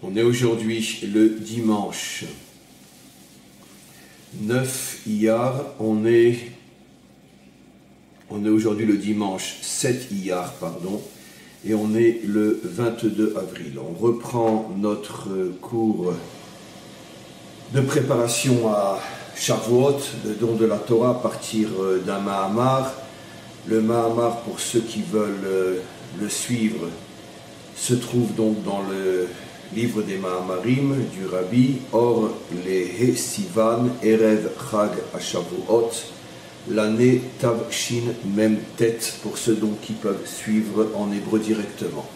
On est aujourd'hui le dimanche 9 Iyar, on est aujourd'hui le dimanche 7 Iyar, pardon, et on est le 22 avril. On reprend notre cours de préparation à Shavuot, le don de la Torah, à partir d'un Mahamar. Le Mahamar, pour ceux qui veulent le suivre, se trouve donc dans le livre des Mahamarim du Rabbi, Or Lehe Sivan Erev Chag HaShavuot, l'année Tav Shin Mem Tet, pour ceux donc qui peuvent suivre en hébreu directement.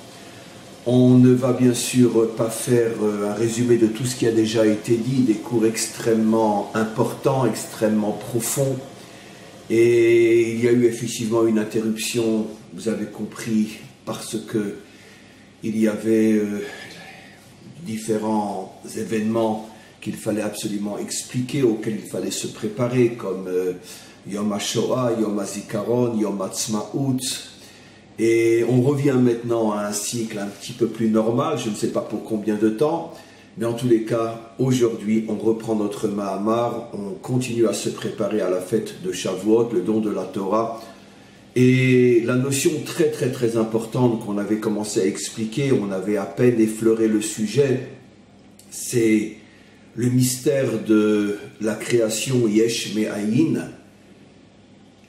On ne va bien sûr pas faire un résumé de tout ce qui a déjà été dit, des cours extrêmement importants, extrêmement profonds, et il y a eu effectivement une interruption, vous avez compris, parce que il y avait différents événements qu'il fallait absolument expliquer, auxquels il fallait se préparer, comme Yom HaShoah, Yom HaZikaron, Yom HaTzma'ut. Et on revient maintenant à un cycle un petit peu plus normal, je ne sais pas pour combien de temps, mais en tous les cas, aujourd'hui, on reprend notre Mahamar, on continue à se préparer à la fête de Shavuot, le don de la Torah. Et la notion très importante qu'on avait commencé à expliquer, on avait à peine effleuré le sujet, c'est le mystère de la création Yesh Me'ayin,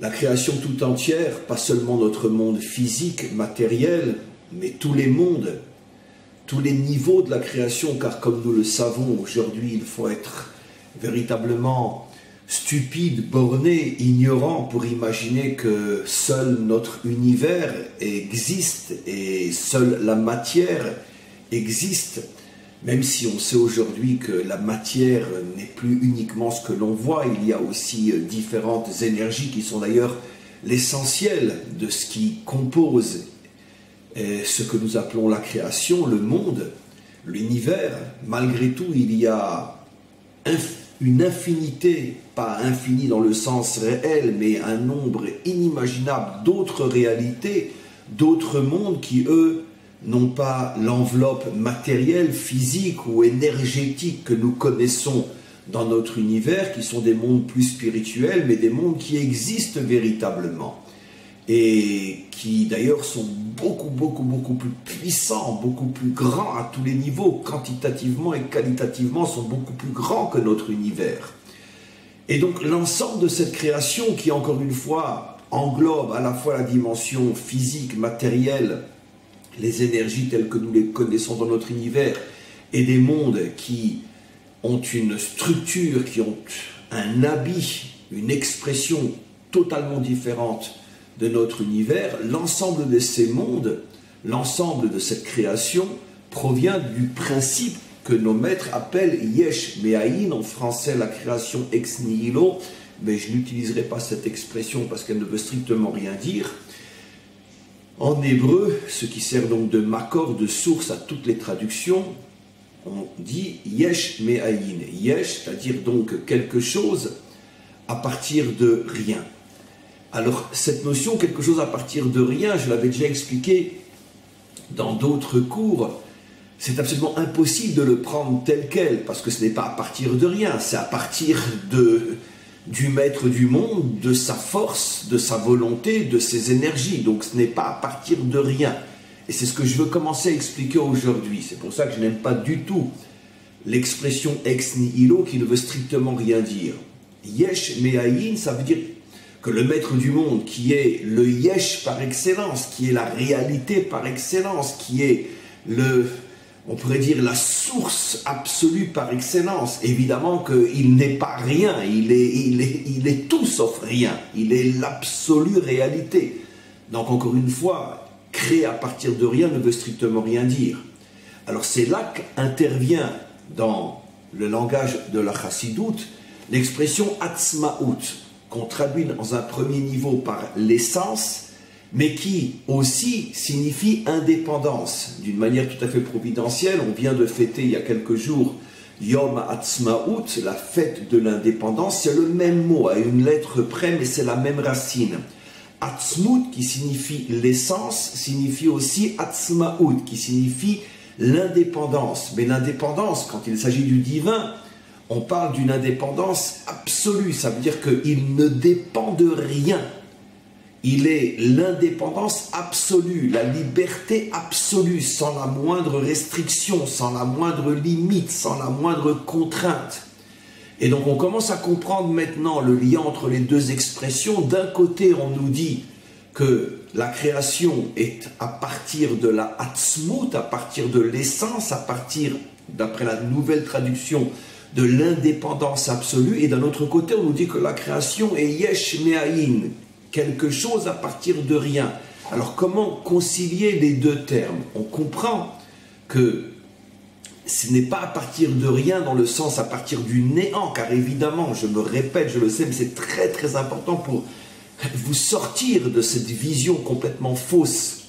la création tout entière, pas seulement notre monde physique, matériel, mais tous les mondes, tous les niveaux de la création, car comme nous le savons, aujourd'hui il faut être véritablement stupide, borné, ignorant pour imaginer que seul notre univers existe et seule la matière existe, même si on sait aujourd'hui que la matière n'est plus uniquement ce que l'on voit, il y a aussi différentes énergies qui sont d'ailleurs l'essentiel de ce qui compose ce que nous appelons la création, le monde, l'univers. Malgré tout, il y a une infinité, pas infini dans le sens réel, mais un nombre inimaginable d'autres réalités, d'autres mondes qui, eux, n'ont pas l'enveloppe matérielle, physique ou énergétique que nous connaissons dans notre univers, qui sont des mondes plus spirituels, mais des mondes qui existent véritablement et qui d'ailleurs sont beaucoup plus puissants, beaucoup plus grands à tous les niveaux, quantitativement et qualitativement sont beaucoup plus grands que notre univers. Et donc l'ensemble de cette création qui, encore une fois, englobe à la fois la dimension physique, matérielle, les énergies telles que nous les connaissons dans notre univers, et des mondes qui ont une structure, qui ont un habit, une expression totalement différente de notre univers, l'ensemble de ces mondes, l'ensemble de cette création provient du principe que nos maîtres appellent Yesh Me'ayin, en français la création ex nihilo, mais je n'utiliserai pas cette expression parce qu'elle ne veut strictement rien dire. En hébreu, ce qui sert donc de makor, de source à toutes les traductions, on dit Yesh Me'ayin. Yesh, c'est-à-dire donc quelque chose à partir de rien. Alors, cette notion, quelque chose à partir de rien, je l'avais déjà expliqué dans d'autres cours, c'est absolument impossible de le prendre tel quel, parce que ce n'est pas à partir de rien, c'est à partir du maître du monde, de sa force, de sa volonté, de ses énergies. Donc, ce n'est pas à partir de rien. Et c'est ce que je veux commencer à expliquer aujourd'hui. C'est pour ça que je n'aime pas du tout l'expression ex nihilo qui ne veut strictement rien dire. Yesh Me'ayin, ça veut dire que le maître du monde, qui est le Yesh par excellence, qui est la réalité par excellence, qui est on pourrait dire la source absolue par excellence, évidemment qu'il n'est pas rien, il est tout sauf rien, il est l'absolue réalité. Donc encore une fois, créer à partir de rien ne veut strictement rien dire. Alors c'est là qu'intervient dans le langage de la Chassidoute l'expression Atzma'ut, qu'on traduit dans un premier niveau par l'essence, mais qui aussi signifie indépendance. D'une manière tout à fait providentielle, on vient de fêter il y a quelques jours Yom HaTzma'ut, la fête de l'indépendance, c'est le même mot, à une lettre près, mais c'est la même racine. Atzmut, qui signifie l'essence, signifie aussi Atzma'ut, qui signifie l'indépendance. Mais l'indépendance, quand il s'agit du divin, on parle d'une indépendance absolue. Ça veut dire qu'il ne dépend de rien. Il est l'indépendance absolue, la liberté absolue, sans la moindre restriction, sans la moindre limite, sans la moindre contrainte. Et donc on commence à comprendre maintenant le lien entre les deux expressions. D'un côté, on nous dit que la création est à partir de la Atzmut, à partir de l'essence, à partir, d'après la nouvelle traduction, de l'indépendance absolue. Et d'un autre côté, on nous dit que la création est Yesh Me'ayin, quelque chose à partir de rien. Alors comment concilier les deux termes? On comprend que ce n'est pas à partir de rien dans le sens à partir du néant, car évidemment, je me répète, je le sais, mais c'est très très important pour vous sortir de cette vision complètement fausse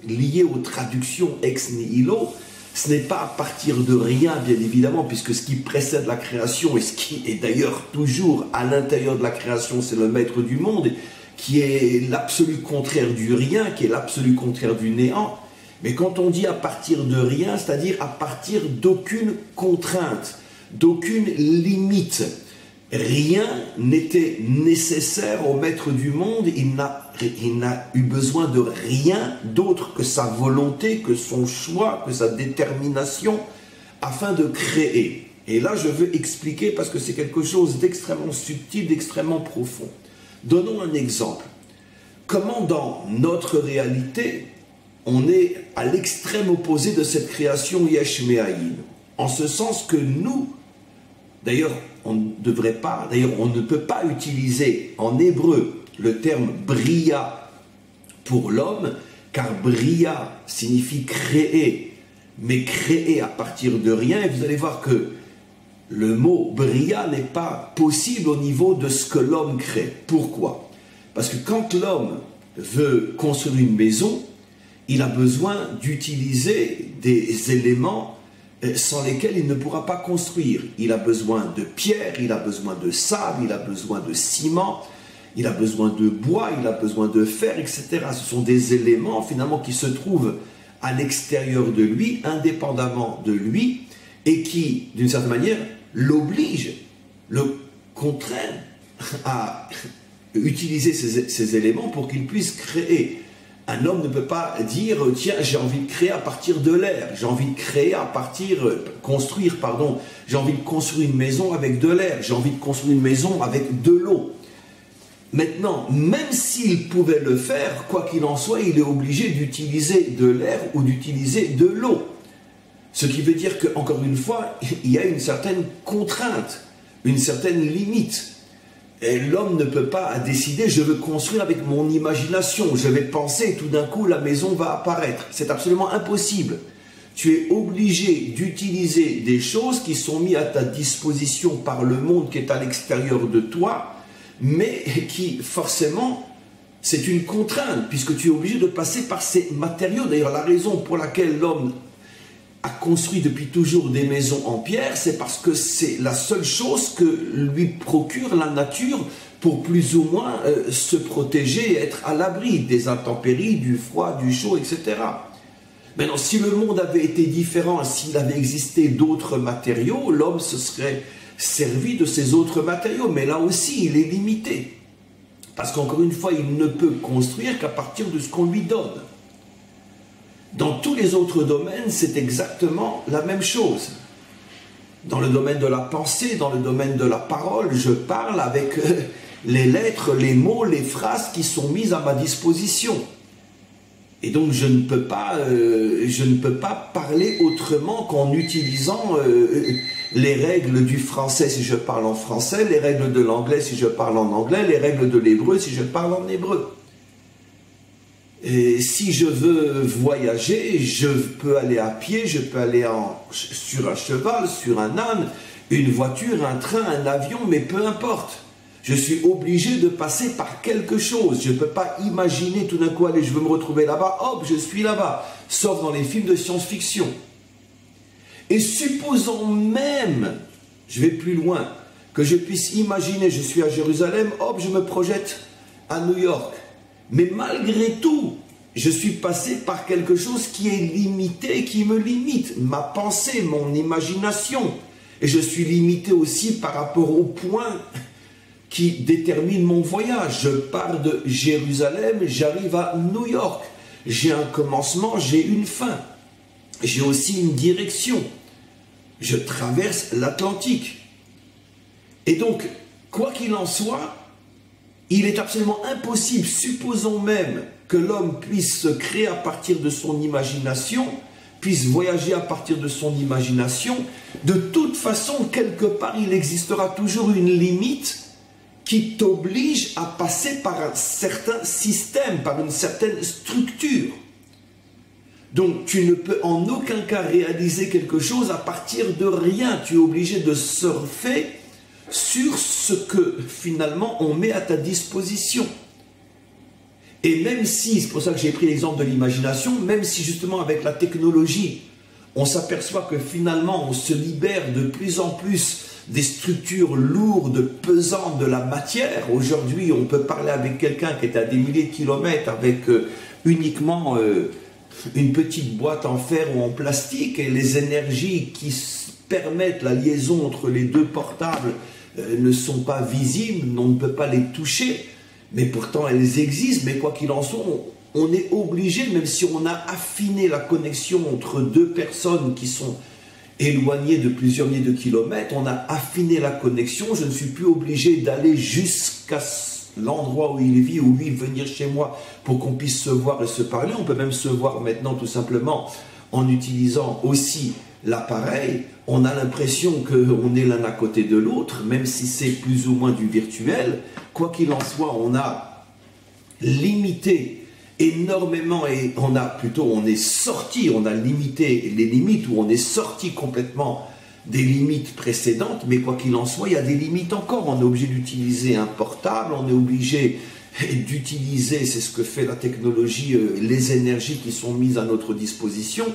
liée aux traductions ex nihilo. Ce n'est pas à partir de rien, bien évidemment, puisque ce qui précède la création et ce qui est d'ailleurs toujours à l'intérieur de la création, c'est le maître du monde, qui est l'absolu contraire du rien, qui est l'absolu contraire du néant. Mais quand on dit à partir de rien, c'est-à-dire à partir d'aucune contrainte, d'aucune limite, rien n'était nécessaire au maître du monde, il n'a eu besoin de rien d'autre que sa volonté, que son choix, que sa détermination, afin de créer. Et là, je veux expliquer parce que c'est quelque chose d'extrêmement subtil, d'extrêmement profond. Donnons un exemple. Comment dans notre réalité, on est à l'extrême opposé de cette création Yesh Me'ayin, en ce sens que nous, d'ailleurs, on ne peut pas utiliser en hébreu le terme bria pour l'homme, car bria signifie créer, mais créer à partir de rien. Et vous allez voir que le mot bria n'est pas possible au niveau de ce que l'homme crée. Pourquoi? Parce que quand l'homme veut construire une maison, il a besoin d'utiliser des éléments sans lesquels il ne pourra pas construire. Il a besoin de pierre, il a besoin de sable, il a besoin de ciment, il a besoin de bois, il a besoin de fer, etc. Ce sont des éléments finalement qui se trouvent à l'extérieur de lui, indépendamment de lui, et qui, d'une certaine manière, l'obligent, le contraignent à utiliser ces éléments pour qu'il puisse créer. Un homme ne peut pas dire, tiens, j'ai envie de créer à partir de l'air, j'ai envie de créer à partir, j'ai envie de construire une maison avec de l'air, j'ai envie de construire une maison avec de l'eau. Maintenant, même s'il pouvait le faire, quoi qu'il en soit, il est obligé d'utiliser de l'air ou d'utiliser de l'eau. Ce qui veut dire qu'encore une fois, il y a une certaine contrainte, une certaine limite. Et l'homme ne peut pas décider, je veux construire avec mon imagination, je vais penser et tout d'un coup la maison va apparaître. C'est absolument impossible. Tu es obligé d'utiliser des choses qui sont mises à ta disposition par le monde qui est à l'extérieur de toi, mais qui forcément, c'est une contrainte, puisque tu es obligé de passer par ces matériaux. D'ailleurs, la raison pour laquelle l'homme a construit depuis toujours des maisons en pierre, c'est parce que c'est la seule chose que lui procure la nature pour plus ou moins se protéger et être à l'abri des intempéries, du froid, du chaud, etc. Maintenant, si le monde avait été différent, s'il avait existé d'autres matériaux, l'homme se serait servi de ces autres matériaux, mais là aussi, il est limité. Parce qu'encore une fois, il ne peut construire qu'à partir de ce qu'on lui donne. Dans tous les autres domaines, c'est exactement la même chose. Dans le domaine de la pensée, dans le domaine de la parole, je parle avec les lettres, les mots, les phrases qui sont mises à ma disposition. Et donc je ne peux pas parler autrement qu'en utilisant les règles du français si je parle en français, les règles de l'anglais si je parle en anglais, les règles de l'hébreu si je parle en hébreu. Et si je veux voyager, je peux aller à pied, je peux aller sur un cheval, sur un âne, une voiture, un train, un avion, mais peu importe. Je suis obligé de passer par quelque chose. Je ne peux pas imaginer tout d'un coup, allez, je veux me retrouver là-bas, hop, je suis là-bas. Sauf dans les films de science-fiction. Et supposons même, je vais plus loin, que je puisse imaginer, je suis à Jérusalem, hop, je me projette à New York. Mais malgré tout, je suis passé par quelque chose qui est limité, qui me limite, ma pensée, mon imagination. Et je suis limité aussi par rapport au point qui détermine mon voyage. Je pars de Jérusalem, j'arrive à New York. J'ai un commencement, j'ai une fin. J'ai aussi une direction. Je traverse l'Atlantique. Et donc, quoi qu'il en soit, il est absolument impossible, supposons même que l'homme puisse se créer à partir de son imagination, puisse voyager à partir de son imagination, de toute façon, quelque part, il existera toujours une limite qui t'oblige à passer par un certain système, par une certaine structure. Donc, tu ne peux en aucun cas réaliser quelque chose à partir de rien. Tu es obligé de surfer sur ce que, finalement, on met à ta disposition. Et même si, c'est pour ça que j'ai pris l'exemple de l'imagination, même si justement avec la technologie, on s'aperçoit que finalement, on se libère de plus en plus des structures lourdes, pesantes de la matière. Aujourd'hui, on peut parler avec quelqu'un qui est à des milliers de kilomètres avec uniquement une petite boîte en fer ou en plastique, et les énergies qui permettent la liaison entre les deux portables ne sont pas visibles, on ne peut pas les toucher, mais pourtant elles existent. Mais quoi qu'il en soit, on est obligé, même si on a affiné la connexion entre deux personnes qui sont éloignées de plusieurs milliers de kilomètres, on a affiné la connexion, je ne suis plus obligé d'aller jusqu'à l'endroit où il vit, ou lui venir chez moi pour qu'on puisse se voir et se parler. On peut même se voir maintenant tout simplement en utilisant aussi l'appareil. On a l'impression qu'on est l'un à côté de l'autre, même si c'est plus ou moins du virtuel. Quoi qu'il en soit, on a limité énormément, et on est sorti, on a limité les limites, ou on est sorti complètement des limites précédentes, mais quoi qu'il en soit, il y a des limites encore. On est obligé d'utiliser un portable, on est obligé d'utiliser, c'est ce que fait la technologie, les énergies qui sont mises à notre disposition,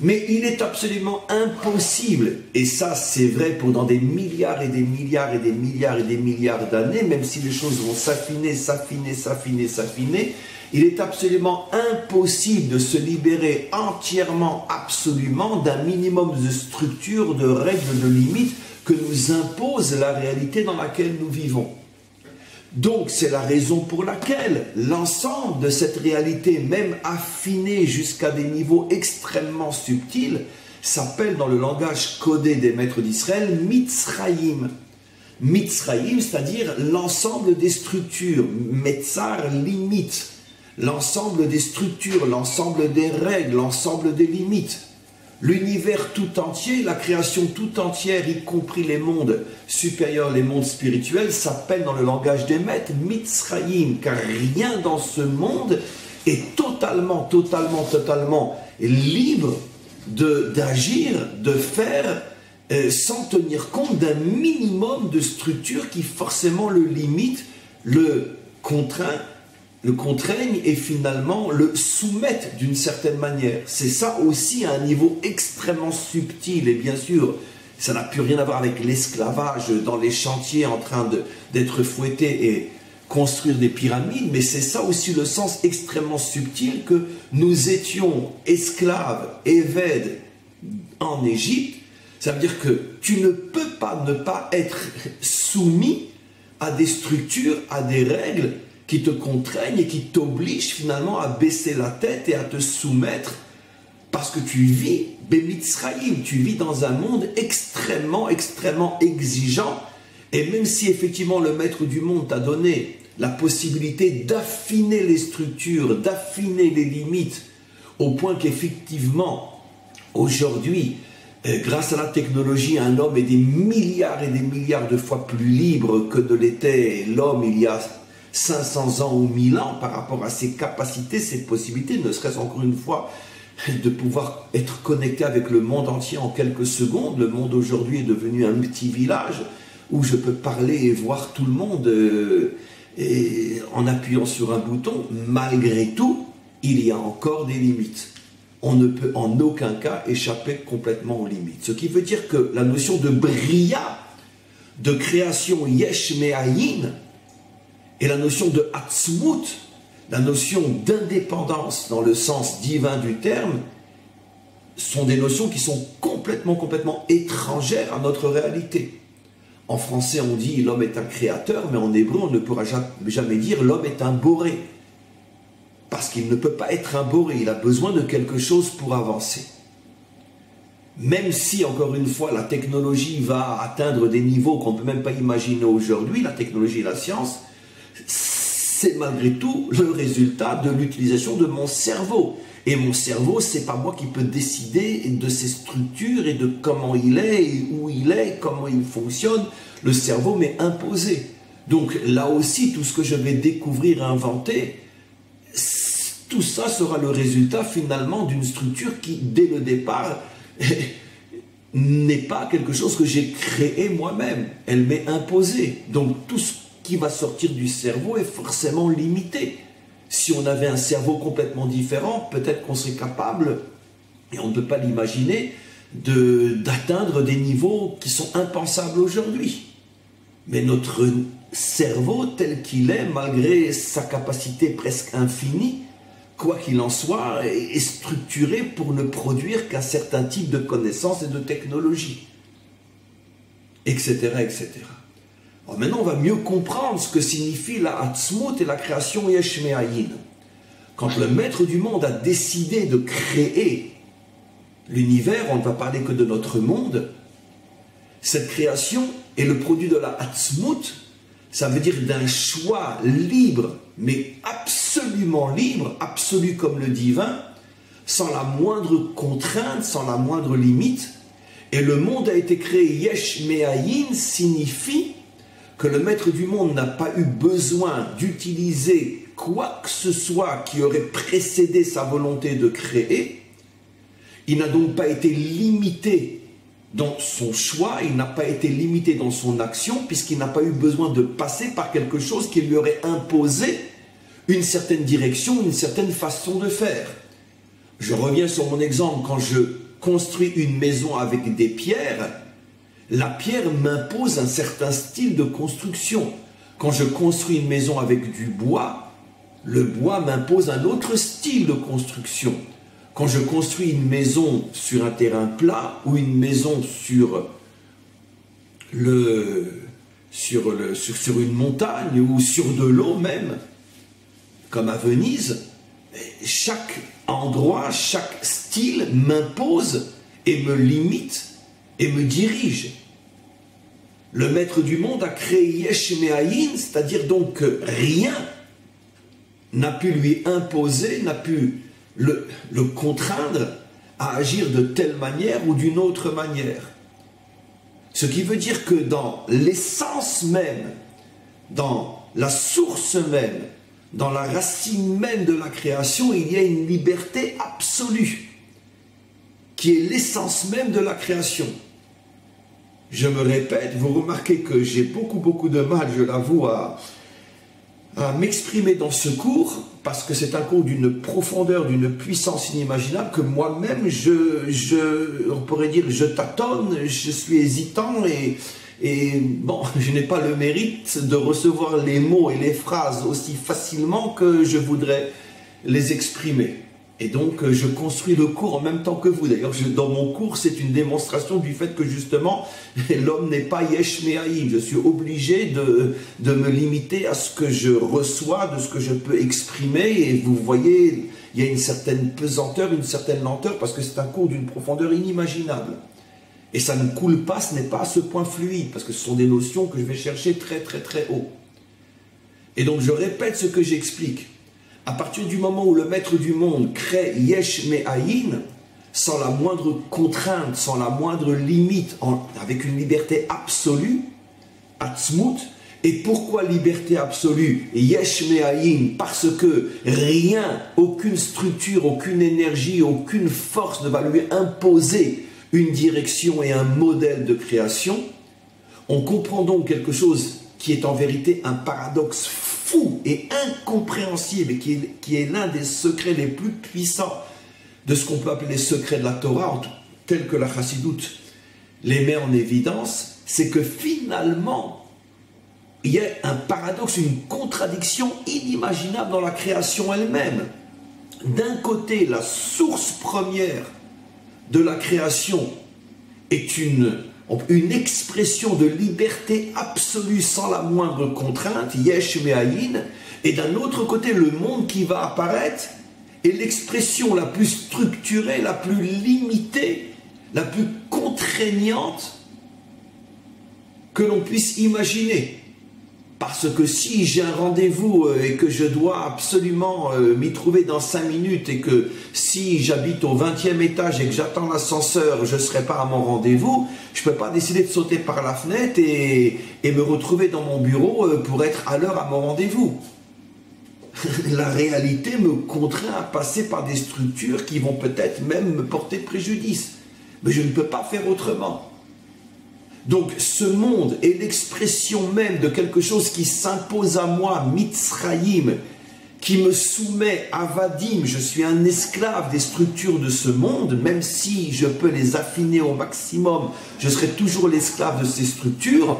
mais il est absolument impossible, et ça c'est vrai pour dans des milliards et des milliards et des milliards et des milliards d'années, même si les choses vont s'affiner, s'affiner, s'affiner, s'affiner, il est absolument impossible de se libérer entièrement, absolument, d'un minimum de structure, de règles, de limites que nous impose la réalité dans laquelle nous vivons. Donc c'est la raison pour laquelle l'ensemble de cette réalité, même affinée jusqu'à des niveaux extrêmement subtils, s'appelle dans le langage codé des maîtres d'Israël Mitzrayim. Mitzrayim, c'est-à-dire l'ensemble des structures, Metzar, limite. L'ensemble des structures, l'ensemble des règles, l'ensemble des limites. L'univers tout entier, la création tout entière, y compris les mondes supérieurs, les mondes spirituels, s'appelle dans le langage des maîtres Mitzrayim, car rien dans ce monde est totalement libre d'agir, de faire, sans tenir compte d'un minimum de structure qui forcément le limite, le contraignent et finalement le soumettent d'une certaine manière. C'est ça aussi à un niveau extrêmement subtil, et bien sûr, ça n'a plus rien à voir avec l'esclavage dans les chantiers en train d'être fouettés et construire des pyramides, mais c'est ça aussi le sens extrêmement subtil que nous étions esclaves, évêdes en Égypte. Ça veut dire que tu ne peux pas ne pas être soumis à des structures, à des règles qui te contraignent et qui t'obligent finalement à baisser la tête et à te soumettre, parce que tu vis Bemitzrayim, tu vis dans un monde extrêmement exigeant. Et même si effectivement le maître du monde t'a donné la possibilité d'affiner les structures, d'affiner les limites, au point qu'effectivement aujourd'hui, grâce à la technologie, un homme est des milliards et des milliards de fois plus libre que ne l'était l'homme il y a 500 ans ou 1000 ans par rapport à ses capacités, ses possibilités, ne serait-ce encore une fois de pouvoir être connecté avec le monde entier en quelques secondes. Le monde aujourd'hui est devenu un petit village où je peux parler et voir tout le monde et en appuyant sur un bouton. Malgré tout, il y a encore des limites. On ne peut en aucun cas échapper complètement aux limites. Ce qui veut dire que la notion de bria, de création yesh me'ayin, et la notion de Hatzmut, la notion d'indépendance dans le sens divin du terme, sont des notions qui sont complètement étrangères à notre réalité. En français, on dit l'homme est un créateur, mais en hébreu, on ne pourra jamais dire l'homme est un boré. Parce qu'il ne peut pas être un boré, il a besoin de quelque chose pour avancer. Même si, encore une fois, la technologie va atteindre des niveaux qu'on ne peut même pas imaginer aujourd'hui, la technologie et la science, c'est malgré tout le résultat de l'utilisation de mon cerveau. Et mon cerveau, c'est pas moi qui peux décider de ses structures et de comment il est, et où il est, comment il fonctionne. Le cerveau m'est imposé. Donc là aussi, tout ce que je vais découvrir, inventer, tout ça sera le résultat finalement d'une structure qui, dès le départ, n'est pas quelque chose que j'ai créé moi-même. Elle m'est imposée. Donc tout ce qui va sortir du cerveau est forcément limité. Si on avait un cerveau complètement différent, peut-être qu'on serait capable, et on ne peut pas l'imaginer, d'atteindre des niveaux qui sont impensables aujourd'hui. Mais notre cerveau tel qu'il est, malgré sa capacité presque infinie, quoi qu'il en soit, est structuré pour ne produire qu'un certain type de connaissances et de technologies, etc., etc. Alors maintenant, on va mieux comprendre ce que signifie la Atzmut et la création Yesh Me'ayin. Quand le maître du monde a décidé de créer l'univers, on ne va parler que de notre monde, cette création est le produit de la Atzmut, ça veut dire d'un choix libre, mais absolument libre, absolu comme le divin, sans la moindre contrainte, sans la moindre limite. Et le monde a été créé Yesh Me'ayin signifie que le maître du monde n'a pas eu besoin d'utiliser quoi que ce soit qui aurait précédé sa volonté de créer. Il n'a donc pas été limité dans son choix, il n'a pas été limité dans son action, puisqu'il n'a pas eu besoin de passer par quelque chose qui lui aurait imposé une certaine direction, une certaine façon de faire. Je reviens sur mon exemple, quand je construis une maison avec des pierres, la pierre m'impose un certain style de construction. Quand je construis une maison avec du bois, le bois m'impose un autre style de construction. Quand je construis une maison sur un terrain plat ou une maison sur une montagne ou sur de l'eau même, comme à Venise, chaque endroit, chaque style m'impose et me limite et me dirige. Le maître du monde a créé Yesh Me'ayin, c'est-à-dire donc que rien n'a pu lui imposer, n'a pu le contraindre à agir de telle manière ou d'une autre manière. Ce qui veut dire que dans l'essence même, dans la source même, dans la racine même de la création, il y a une liberté absolue, qui est l'essence même de la création. Je me répète, vous remarquez que j'ai beaucoup de mal, je l'avoue, à m'exprimer dans ce cours, parce que c'est un cours d'une profondeur, d'une puissance inimaginable, que moi-même, on pourrait dire, je tâtonne, je suis hésitant, et bon, je n'ai pas le mérite de recevoir les mots et les phrases aussi facilement que je voudrais les exprimer. Et donc, je construis le cours en même temps que vous. D'ailleurs, dans mon cours, c'est une démonstration du fait que, justement, l'homme n'est pas Yesh Me'ayin. Je suis obligé de me limiter à ce que je reçois, de ce que je peux exprimer. Et vous voyez, il y a une certaine pesanteur, une certaine lenteur, parce que c'est un cours d'une profondeur inimaginable. Et ça ne coule pas, ce n'est pas à ce point fluide, parce que ce sont des notions que je vais chercher très haut. Et donc, je répète ce que j'explique. À partir du moment où le maître du monde crée Yesh Me'ayin, sans la moindre contrainte, sans la moindre limite, avec une liberté absolue, Atzmut. Et pourquoi liberté absolue? Yesh Me'ayin, parce que rien, aucune structure, aucune énergie, aucune force ne va lui imposer une direction et un modèle de création. On comprend donc quelque chose qui est en vérité un paradoxe fou et incompréhensible, et qui est l'un des secrets les plus puissants de ce qu'on peut appeler les secrets de la Torah, tels que la Chassidoute les met en évidence, c'est que finalement, il y a un paradoxe, une contradiction inimaginable dans la création elle-même. D'un côté, la source première de la création est une expression de liberté absolue sans la moindre contrainte, yesh me'ayin, et d'un autre côté, le monde qui va apparaître est l'expression la plus structurée, la plus limitée, la plus contraignante que l'on puisse imaginer. Parce que si j'ai un rendez-vous et que je dois absolument m'y trouver dans 5 minutes et que si j'habite au 20e étage et que j'attends l'ascenseur, je ne serai pas à mon rendez-vous, je ne peux pas décider de sauter par la fenêtre et me retrouver dans mon bureau pour être à l'heure à mon rendez-vous. La réalité me contraint à passer par des structures qui vont peut-être même me porter préjudice. Mais je ne peux pas faire autrement. Donc ce monde est l'expression même de quelque chose qui s'impose à moi, Mitzrayim, qui me soumet à Vadim. Je suis un esclave des structures de ce monde, même si je peux les affiner au maximum, je serai toujours l'esclave de ces structures.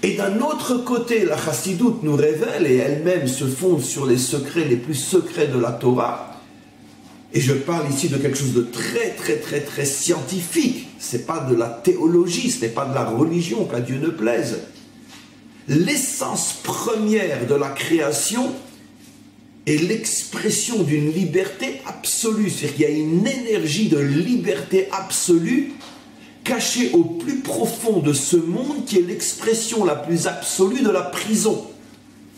Et d'un autre côté, la Chassidoute nous révèle, et elle-même se fonde sur les secrets les plus secrets de la Torah, et je parle ici de quelque chose de très scientifique. Ce n'est pas de la théologie, ce n'est pas de la religion, qu'à Dieu ne plaise. L'essence première de la création est l'expression d'une liberté absolue. C'est-à-dire qu'il y a une énergie de liberté absolue cachée au plus profond de ce monde qui est l'expression la plus absolue de la prison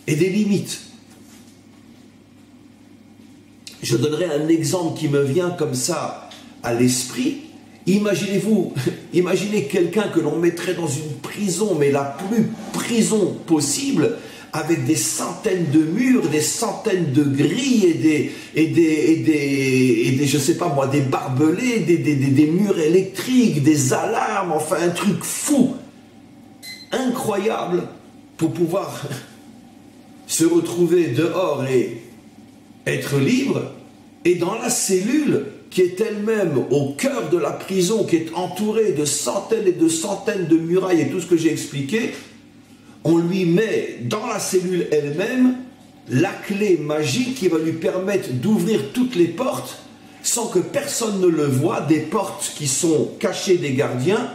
et des limites. Je donnerai un exemple qui me vient comme ça à l'esprit. Imaginez quelqu'un que l'on mettrait dans une prison, mais la plus prison possible, avec des centaines de murs, des centaines de grilles et des je sais pas moi, des barbelés, des murs électriques, des alarmes, enfin un truc fou, incroyable, pour pouvoir se retrouver dehors et être libre, et dans la cellule qui est elle-même au cœur de la prison, qui est entourée de centaines et de centaines de murailles et tout ce que j'ai expliqué, on lui met dans la cellule elle-même la clé magique qui va lui permettre d'ouvrir toutes les portes sans que personne ne le voie, des portes qui sont cachées des gardiens,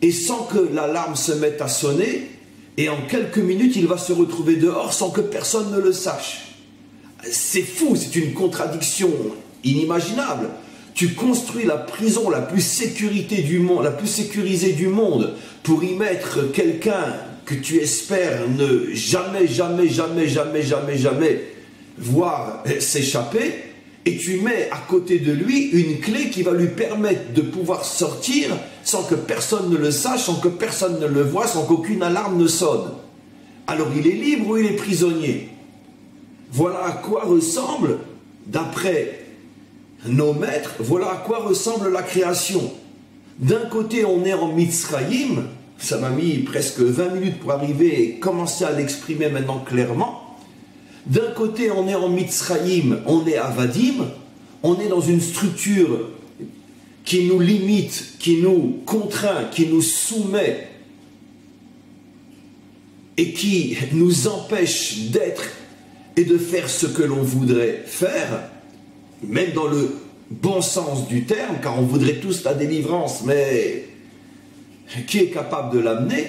et sans que l'alarme se mette à sonner, et en quelques minutes il va se retrouver dehors sans que personne ne le sache. C'est fou, c'est une contradiction inimaginable. Tu construis la prison la plus sécurisée du monde pour y mettre quelqu'un que tu espères ne jamais voir s'échapper, et tu mets à côté de lui une clé qui va lui permettre de pouvoir sortir sans que personne ne le sache, sans que personne ne le voie, sans qu'aucune alarme ne sonne. Alors il est libre ou il est prisonnier? Voilà à quoi ressemble, d'après nos maîtres, voilà à quoi ressemble la création. D'un côté, on est en Mitzrayim, ça m'a mis presque 20 minutes pour arriver et commencer à l'exprimer maintenant clairement. D'un côté, on est en Mitzrayim, on est à Vadim, on est dans une structure qui nous limite, qui nous contraint, qui nous soumet et qui nous empêche d'être et de faire ce que l'on voudrait faire, même dans le bon sens du terme, car on voudrait tous la délivrance, mais qui est capable de l'amener?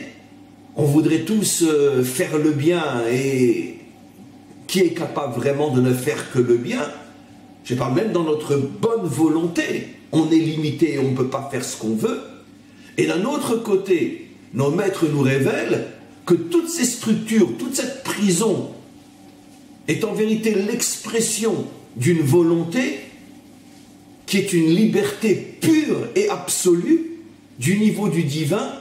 On voudrait tous faire le bien, et qui est capable vraiment de ne faire que le bien? Je parle même dans notre bonne volonté, on est limité et on ne peut pas faire ce qu'on veut. Et d'un autre côté, nos maîtres nous révèlent que toutes ces structures, toute cette prison est en vérité l'expression d'une volonté qui est une liberté pure et absolue du niveau du divin,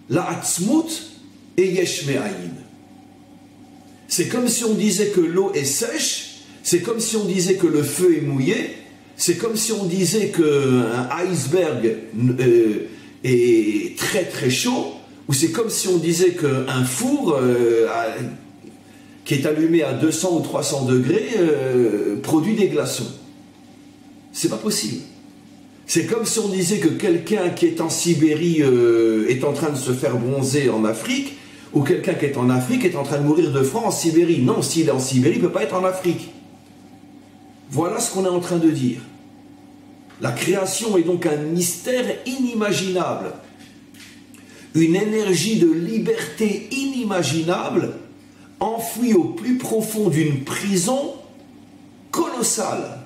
la Atzmut et Yesh Me'ayin. C'est comme si on disait que l'eau est sèche, c'est comme si on disait que le feu est mouillé, c'est comme si on disait qu'un iceberg est très chaud, ou c'est comme si on disait qu'un four qui est allumé à 200 ou 300 degrés produit des glaçons. C'est pas possible. C'est comme si on disait que quelqu'un qui est en Sibérie est en train de se faire bronzer en Afrique, Ou quelqu'un qui est en Afrique est en train de mourir de froid en Sibérie. Non, s'il est en Sibérie, il ne peut pas être en Afrique. Voilà ce qu'on est en train de dire. La création est donc un mystère inimaginable. Une énergie de liberté inimaginable, enfouie au plus profond d'une prison colossale.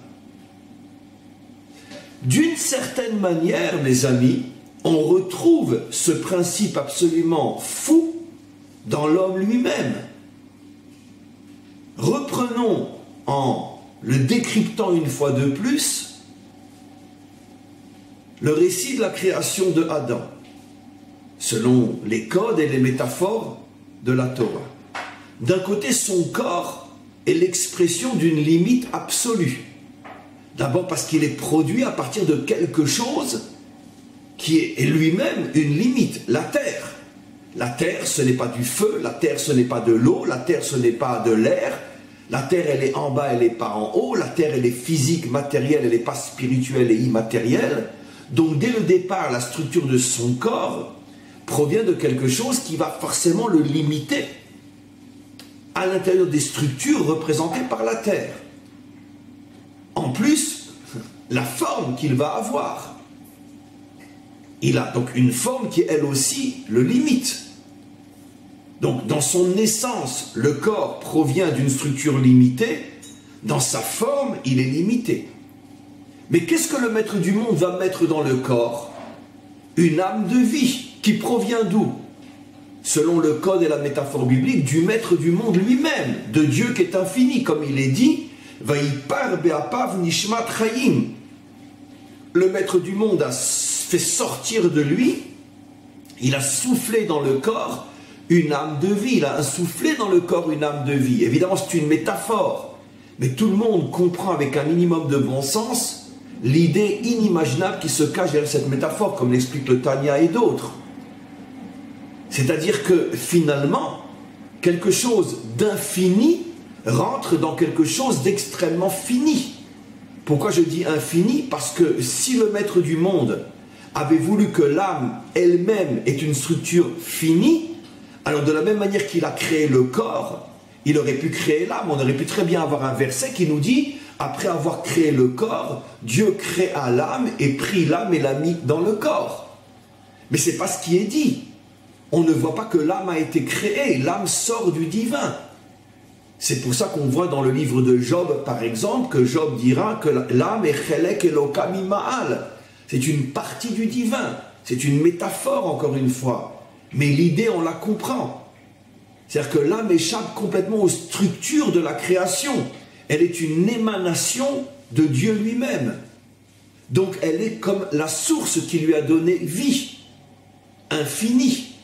D'une certaine manière, mes amis, on retrouve ce principe absolument fou dans l'homme lui-même. Reprenons en le décryptant une fois de plus le récit de la création de Adam, selon les codes et les métaphores de la Torah. D'un côté, son corps est l'expression d'une limite absolue. D'abord parce qu'il est produit à partir de quelque chose qui est lui-même une limite, la terre. La terre, ce n'est pas du feu, la terre, ce n'est pas de l'eau, la terre, ce n'est pas de l'air. La terre, elle est en bas, elle n'est pas en haut. La terre, elle est physique, matérielle, elle n'est pas spirituelle et immatérielle. Donc, dès le départ, la structure de son corps provient de quelque chose qui va forcément le limiter à l'intérieur des structures représentées par la terre. En plus, la forme qu'il va avoir. Il a donc une forme qui, elle aussi, le limite. Donc, dans son essence, le corps provient d'une structure limitée. Dans sa forme, il est limité. Mais qu'est-ce que le maître du monde va mettre dans le corps? Une âme de vie qui provient d'où? Selon le code et la métaphore biblique, du maître du monde lui-même, de Dieu qui est infini, comme il est dit, Vayipar be'apav nishmat chayim. Le maître du monde a fait sortir de lui, il a soufflé dans le corps une âme de vie, il a insoufflé dans le corps une âme de vie. Évidemment, c'est une métaphore, mais tout le monde comprend avec un minimum de bon sens l'idée inimaginable qui se cache derrière cette métaphore, comme l'explique le Tanya et d'autres. C'est-à-dire que finalement, quelque chose d'infini rentre dans quelque chose d'extrêmement fini. Pourquoi je dis infini? Parce que si le maître du monde avait voulu que l'âme elle-même ait une structure finie, alors de la même manière qu'il a créé le corps, il aurait pu créer l'âme. On aurait pu très bien avoir un verset qui nous dit, après avoir créé le corps, Dieu créa l'âme et prit l'âme et l'a mis dans le corps. Mais ce n'est pas ce qui est dit. On ne voit pas que l'âme a été créée, l'âme sort du divin. C'est pour ça qu'on voit dans le livre de Job, par exemple, que Job dira que l'âme est chelek elokam ima'al. C'est une partie du divin. C'est une métaphore, encore une fois. Mais l'idée, on la comprend. C'est-à-dire que l'âme échappe complètement aux structures de la création. Elle est une émanation de Dieu lui-même. Donc, elle est comme la source qui lui a donné vie, infinie.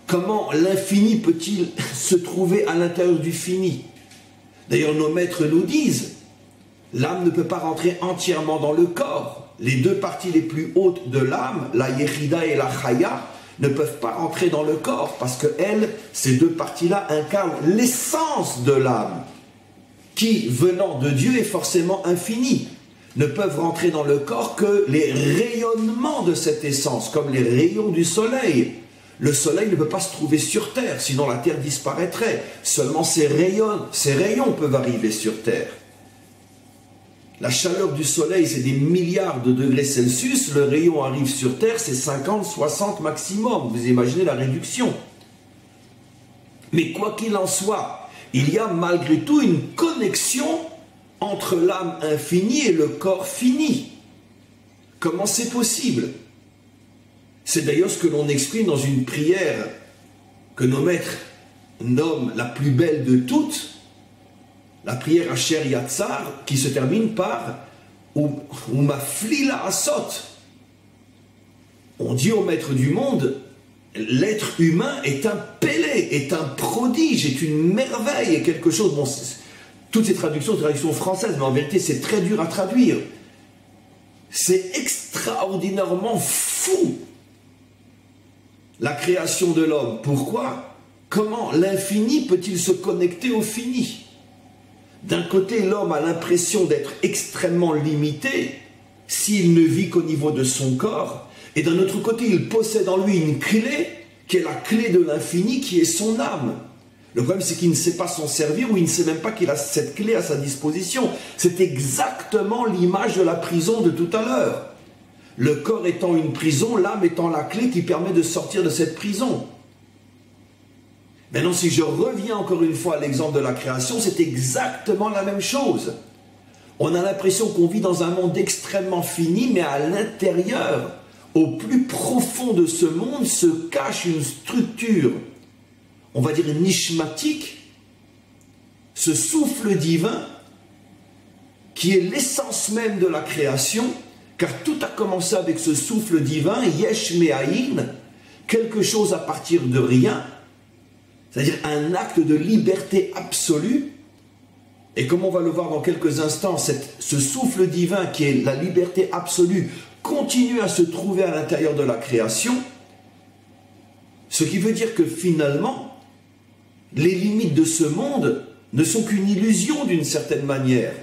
Comment l'infini peut-il se trouver à l'intérieur du fini? D'ailleurs, nos maîtres nous disent, l'âme ne peut pas rentrer entièrement dans le corps. Les deux parties les plus hautes de l'âme, la yechida et la chaya, ne peuvent pas rentrer dans le corps, parce que ces deux parties-là incarnent l'essence de l'âme, qui, venant de Dieu, est forcément infinie. Ne peuvent rentrer dans le corps que les rayonnements de cette essence, comme les rayons du soleil. Le soleil ne peut pas se trouver sur Terre, sinon la Terre disparaîtrait. Seulement ces rayons peuvent arriver sur Terre. La chaleur du soleil, c'est des milliards de degrés Celsius. Le rayon arrive sur Terre, c'est 50, 60 maximum. Vous imaginez la réduction. Mais quoi qu'il en soit, il y a malgré tout une connexion entre l'âme infinie et le corps fini. Comment c'est possible? C'est d'ailleurs ce que l'on exprime dans une prière que nos maîtres nomment la plus belle de toutes, la prière Asher Yatzar, qui se termine par Umaflila Asot. On dit au maître du monde, l'être humain est un pélé, est un prodige, est une merveille, est quelque chose. Bon, toutes ces traductions, c'est traductions françaises, mais en vérité, c'est très dur à traduire. C'est extraordinairement fou. La création de l'homme. Pourquoi? Comment l'infini peut-il se connecter au fini? D'un côté, l'homme a l'impression d'être extrêmement limité s'il ne vit qu'au niveau de son corps, et d'un autre côté, il possède en lui une clé qui est la clé de l'infini, qui est son âme. Le problème, c'est qu'il ne sait pas s'en servir ou il ne sait même pas qu'il a cette clé à sa disposition. C'est exactement l'image de la prison de tout à l'heure. Le corps étant une prison, l'âme étant la clé qui permet de sortir de cette prison. Maintenant, si je reviens encore une fois à l'exemple de la création, c'est exactement la même chose. On a l'impression qu'on vit dans un monde extrêmement fini, mais à l'intérieur, au plus profond de ce monde, se cache une structure, on va dire nishmatique, ce souffle divin, qui est l'essence même de la création, car tout a commencé avec ce souffle divin, yesh me'ayin, quelque chose à partir de rien, c'est-à-dire un acte de liberté absolue. Et comme on va le voir dans quelques instants, ce souffle divin qui est la liberté absolue continue à se trouver à l'intérieur de la création, ce qui veut dire que finalement, les limites de ce monde ne sont qu'une illusion d'une certaine manière,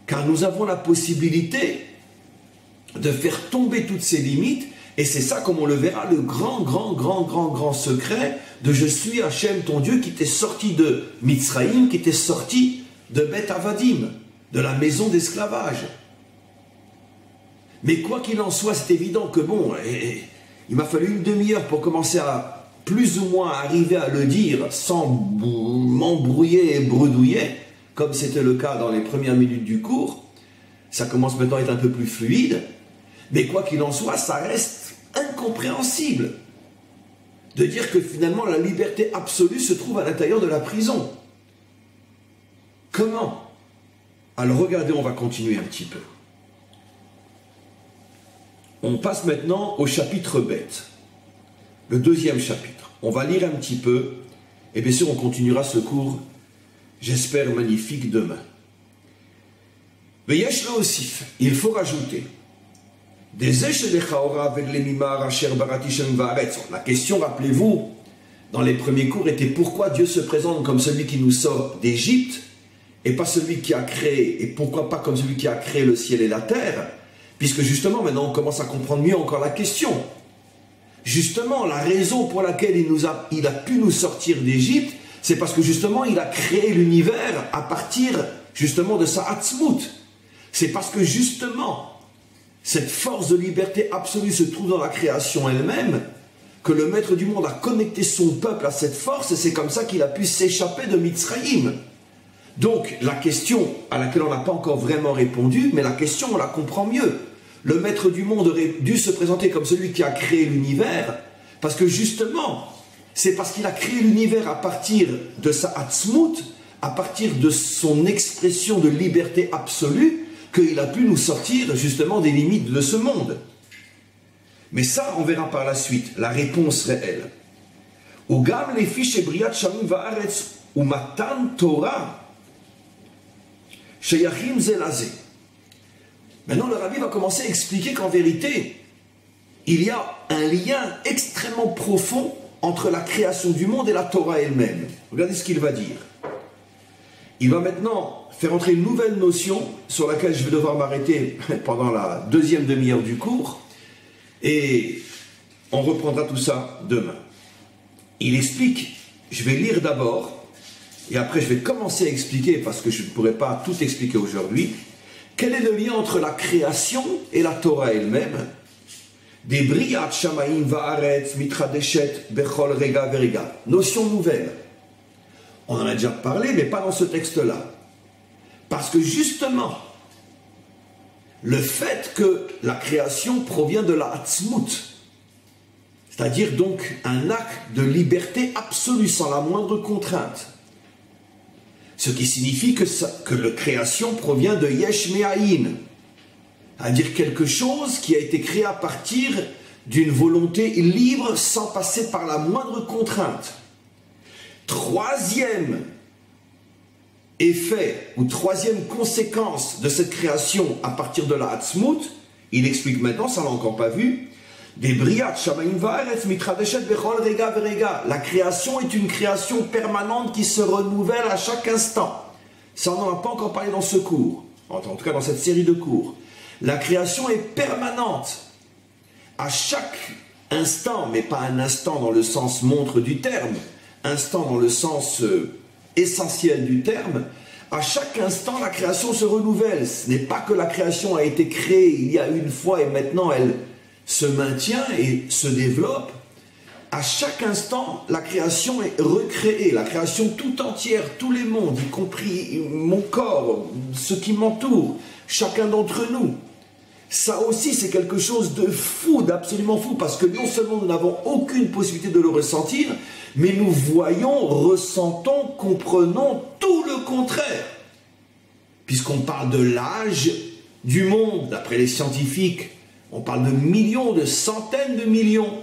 car nous avons la possibilité de faire tomber toutes ces limites, et c'est ça, comme on le verra, le grand secret de je suis Hachem ton Dieu qui t'est sorti de Mitzraïm, qui t'est sorti de Beth Avadim, de la maison d'esclavage. Mais quoi qu'il en soit, c'est évident que bon, il m'a fallu une demi-heure pour commencer à plus ou moins arriver à le dire sans m'embrouiller et bredouiller, comme c'était le cas dans les premières minutes du cours. Ça commence maintenant à être un peu plus fluide, mais quoi qu'il en soit, ça reste incompréhensible de dire que finalement la liberté absolue se trouve à l'intérieur de la prison. Comment? Alors regardez, on va continuer un petit peu. On passe maintenant au chapitre bête, le deuxième chapitre. On va lire un petit peu, et bien sûr on continuera ce cours, j'espère magnifique, demain. Veyesh lo osif, il faut rajouter. La question, rappelez-vous, dans les premiers cours était pourquoi Dieu se présente comme celui qui nous sort d'Égypte et pas celui qui a créé, et pourquoi pas comme celui qui a créé le ciel et la terre, puisque justement maintenant on commence à comprendre mieux encore la question. Justement, la raison pour laquelle il a pu nous sortir d'Égypte, c'est parce que justement il a créé l'univers à partir justement de sa Hatzmut. C'est parce que justement cette force de liberté absolue se trouve dans la création elle-même, que le maître du monde a connecté son peuple à cette force, et c'est comme ça qu'il a pu s'échapper de Mitzraïm. Donc, la question à laquelle on n'a pas encore vraiment répondu, mais la question, on la comprend mieux. Le maître du monde aurait dû se présenter comme celui qui a créé l'univers, parce que justement, c'est parce qu'il a créé l'univers à partir de sa Hatzmut, à partir de son expression de liberté absolue, qu'il a pu nous sortir justement des limites de ce monde. Mais ça, on verra par la suite, la réponse réelle. Ugam lefi shebriat shamim va'aretz umatan Torah sheyachim ze laze. Maintenant, le rabbi va commencer à expliquer qu'en vérité, il y a un lien extrêmement profond entre la création du monde et la Torah elle-même. Regardez ce qu'il va dire. Il va maintenant faire entrer une nouvelle notion sur laquelle je vais devoir m'arrêter pendant la deuxième demi-heure du cours, et on reprendra tout ça demain. Il explique, je vais lire d'abord, et après je vais commencer à expliquer, parce que je ne pourrai pas tout expliquer aujourd'hui, quel est le lien entre la création et la Torah elle-même. Des briyat shamayim va'aretz mitradeshet bechol rega verega. Notion nouvelle. On en a déjà parlé, mais pas dans ce texte-là. Parce que justement, le fait que la création provient de la Hatzmut, c'est-à-dire donc un acte de liberté absolue sans la moindre contrainte, ce qui signifie que la création provient de Yesh Me'ayin, c'est-à-dire quelque chose qui a été créé à partir d'une volonté libre sans passer par la moindre contrainte. Troisième effet ou troisième conséquence de cette création à partir de la Hatzmut, il explique maintenant, ça l'a encore pas vu, des briyat shamayim va'aretz mitradeshet bechol rega verega. La création est une création permanente qui se renouvelle à chaque instant. Ça, on n'en a pas encore parlé dans ce cours, en tout cas dans cette série de cours. La création est permanente. À chaque instant, mais pas un instant dans le sens montre du terme, instant dans le sens essentiel du terme, à chaque instant la création se renouvelle. Ce n'est pas que la création a été créée il y a une fois et maintenant elle se maintient et se développe. À chaque instant, la création est recréée, la création tout entière, tous les mondes, y compris mon corps, ce qui m'entoure, chacun d'entre nous. Ça aussi, c'est quelque chose de fou, d'absolument fou, parce que non seulement nous n'avons aucune possibilité de le ressentir, mais nous voyons, ressentons, comprenons tout le contraire. Puisqu'on parle de l'âge du monde, d'après les scientifiques, on parle de millions, de centaines de millions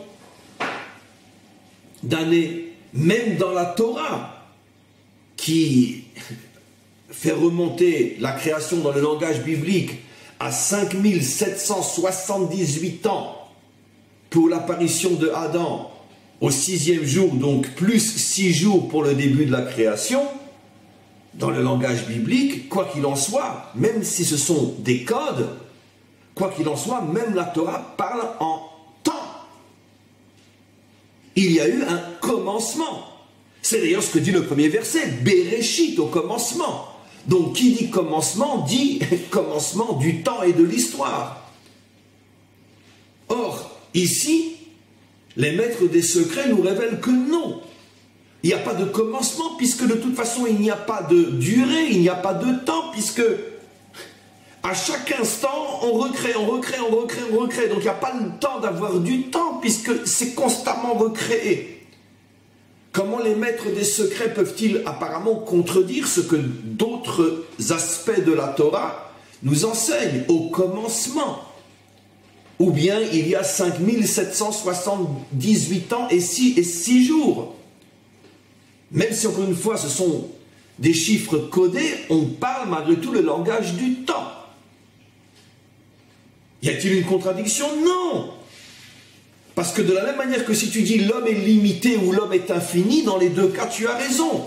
d'années, même dans la Torah, qui fait remonter la création dans le langage biblique à 5778 ans pour l'apparition de Adam au 6e jour, donc plus 6 jours pour le début de la création. Dans le langage biblique, quoi qu'il en soit, même si ce sont des codes, quoi qu'il en soit, même la Torah parle en temps. Il y a eu un commencement. C'est d'ailleurs ce que dit le premier verset, Bereshit, au commencement. Donc qui dit commencement, dit commencement du temps et de l'histoire. Or, ici, les maîtres des secrets nous révèlent que non. Il n'y a pas de commencement, puisque de toute façon, il n'y a pas de durée, il n'y a pas de temps, puisque à chaque instant, on recrée, on recrée, on recrée, on recrée. Donc il n'y a pas le temps d'avoir du temps, puisque c'est constamment recréé. Comment les maîtres des secrets peuvent-ils apparemment contredire ce que d'autres aspects de la Torah nous enseignent au commencement? Ou bien il y a 5778 ans et 6 jours. Même si encore une fois ce sont des chiffres codés, on parle malgré tout le langage du temps. Y a-t-il une contradiction? Non! Parce que de la même manière que si tu dis l'homme est limité ou l'homme est infini, dans les deux cas tu as raison.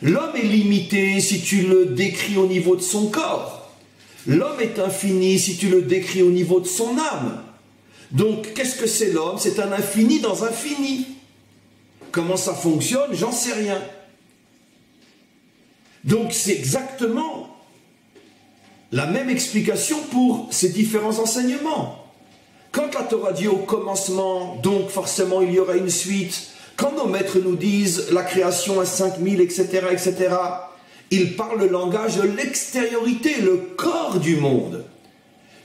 L'homme est limité si tu le décris au niveau de son corps. L'homme est infini si tu le décris au niveau de son âme. Donc qu'est-ce que c'est l'homme? C'est un infini dans un fini. Comment ça fonctionne? J'en sais rien. Donc c'est exactement la même explication pour ces différents enseignements. Quand la Torah dit au commencement, donc forcément il y aura une suite. Quand nos maîtres nous disent la création à 5000, etc., etc., ils parlent le langage de l'extériorité, le corps du monde.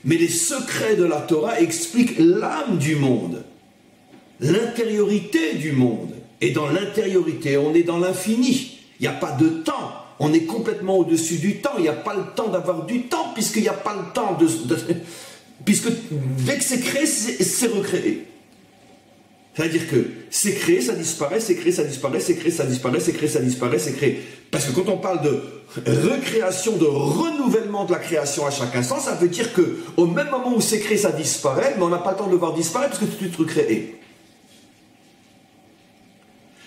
Mais les secrets de la Torah expliquent l'âme du monde, l'intériorité du monde. Et dans l'intériorité, on est dans l'infini. Il n'y a pas de temps. On est complètement au-dessus du temps. Il n'y a pas le temps d'avoir du temps, puisqu'il n'y a pas le temps puisque dès que c'est créé, c'est recréé. C'est-à-dire que c'est créé, ça disparaît, c'est créé, ça disparaît, c'est créé, ça disparaît, c'est créé, ça disparaît, c'est créé. Parce que quand on parle de recréation, de renouvellement de la création à chaque instant, ça veut dire qu'au même moment où c'est créé, ça disparaît, mais on n'a pas le temps de le voir disparaître parce que tout est recréé.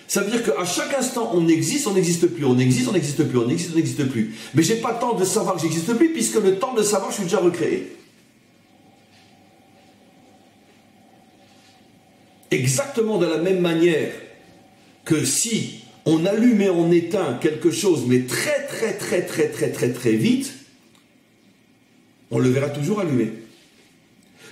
Ça veut dire qu'à chaque instant, on existe, on n'existe plus, on existe, on n'existe plus, on existe, on n'existe plus. Mais je n'ai pas le temps de savoir que j'existe plus, puisque le temps de savoir, je suis déjà recréé. Exactement de la même manière que si on allume et on éteint quelque chose, mais très vite, on le verra toujours allumé.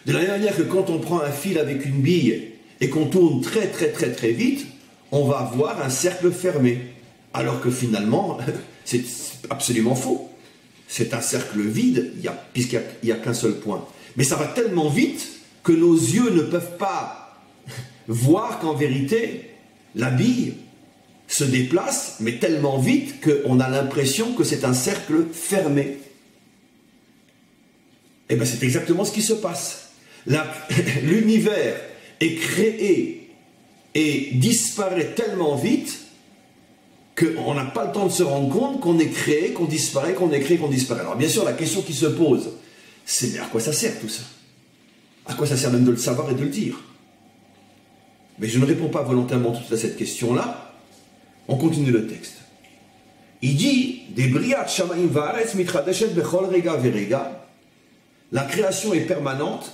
De la même manière que quand on prend un fil avec une bille et qu'on tourne très vite, on va avoir un cercle fermé. Alors que finalement, c'est absolument faux. C'est un cercle vide, puisqu'il n'y a qu'un seul point. Mais ça va tellement vite que nos yeux ne peuvent pas voir qu'en vérité, la bille se déplace, mais tellement vite qu'on a l'impression que c'est un cercle fermé. Et bien c'est exactement ce qui se passe. L'univers est créé et disparaît tellement vite qu'on n'a pas le temps de se rendre compte qu'on est créé, qu'on disparaît, qu'on est créé, qu'on disparaît. Alors bien sûr, la question qui se pose, c'est à quoi ça sert tout ça? À quoi ça sert même de le savoir et de le dire? Mais je ne réponds pas volontairement tout à cette question-là. On continue le texte. Il dit, la création est permanente,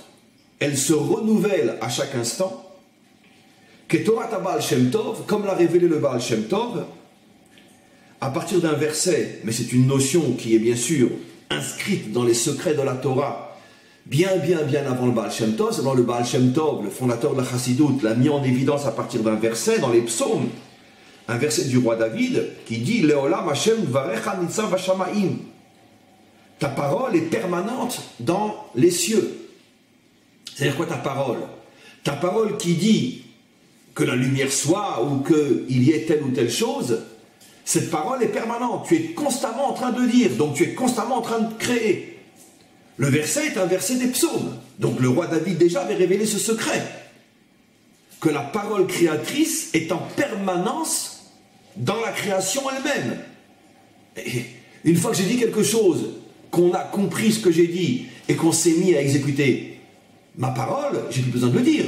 elle se renouvelle à chaque instant, Ketorat Baal Shem Tov, comme l'a révélé le Baal Shem Tov, à partir d'un verset, mais c'est une notion qui est bien sûr inscrite dans les secrets de la Torah, bien avant le Baal Shem Tov. Le Baal Shem Tov, le fondateur de la Chassidoute, l'a mis en évidence à partir d'un verset dans les psaumes, un verset du roi David qui dit Leolam Hashem Dvarecha Nitzav Hashamaim. Ta parole est permanente dans les cieux. C'est-à-dire quoi ta parole? Ta parole qui dit que la lumière soit ou qu'il y ait telle ou telle chose, cette parole est permanente. Tu es constamment en train de dire, donc tu es constamment en train de créer. Le verset est un verset des psaumes. Donc le roi David déjà avait révélé ce secret, que la parole créatrice est en permanence dans la création elle-même. Et une fois que j'ai dit quelque chose, qu'on a compris ce que j'ai dit et qu'on s'est mis à exécuter ma parole, j'ai plus besoin de le dire.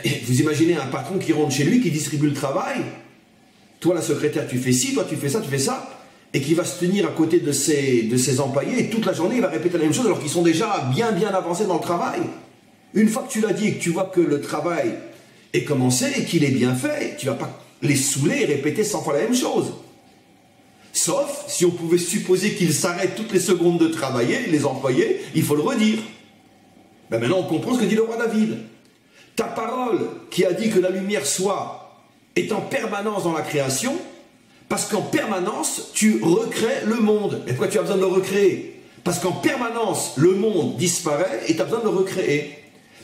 Et vous imaginez un patron qui rentre chez lui, qui distribue le travail, toi la secrétaire tu fais ci, toi tu fais ça, et qui va se tenir à côté de ses employés, et toute la journée il va répéter la même chose alors qu'ils sont déjà bien avancés dans le travail. Une fois que tu l'as dit et que tu vois que le travail est commencé et qu'il est bien fait, tu ne vas pas les saouler et répéter 100 fois la même chose. Sauf si on pouvait supposer qu'ils s'arrêtent toutes les secondes de travailler, les employés, il faut le redire. Ben maintenant on comprend ce que dit le roi David. Ta parole qui a dit que la lumière soit est en permanence dans la création, parce qu'en permanence tu recrées le monde. Et pourquoi tu as besoin de le recréer? Parce qu'en permanence le monde disparaît et tu as besoin de le recréer.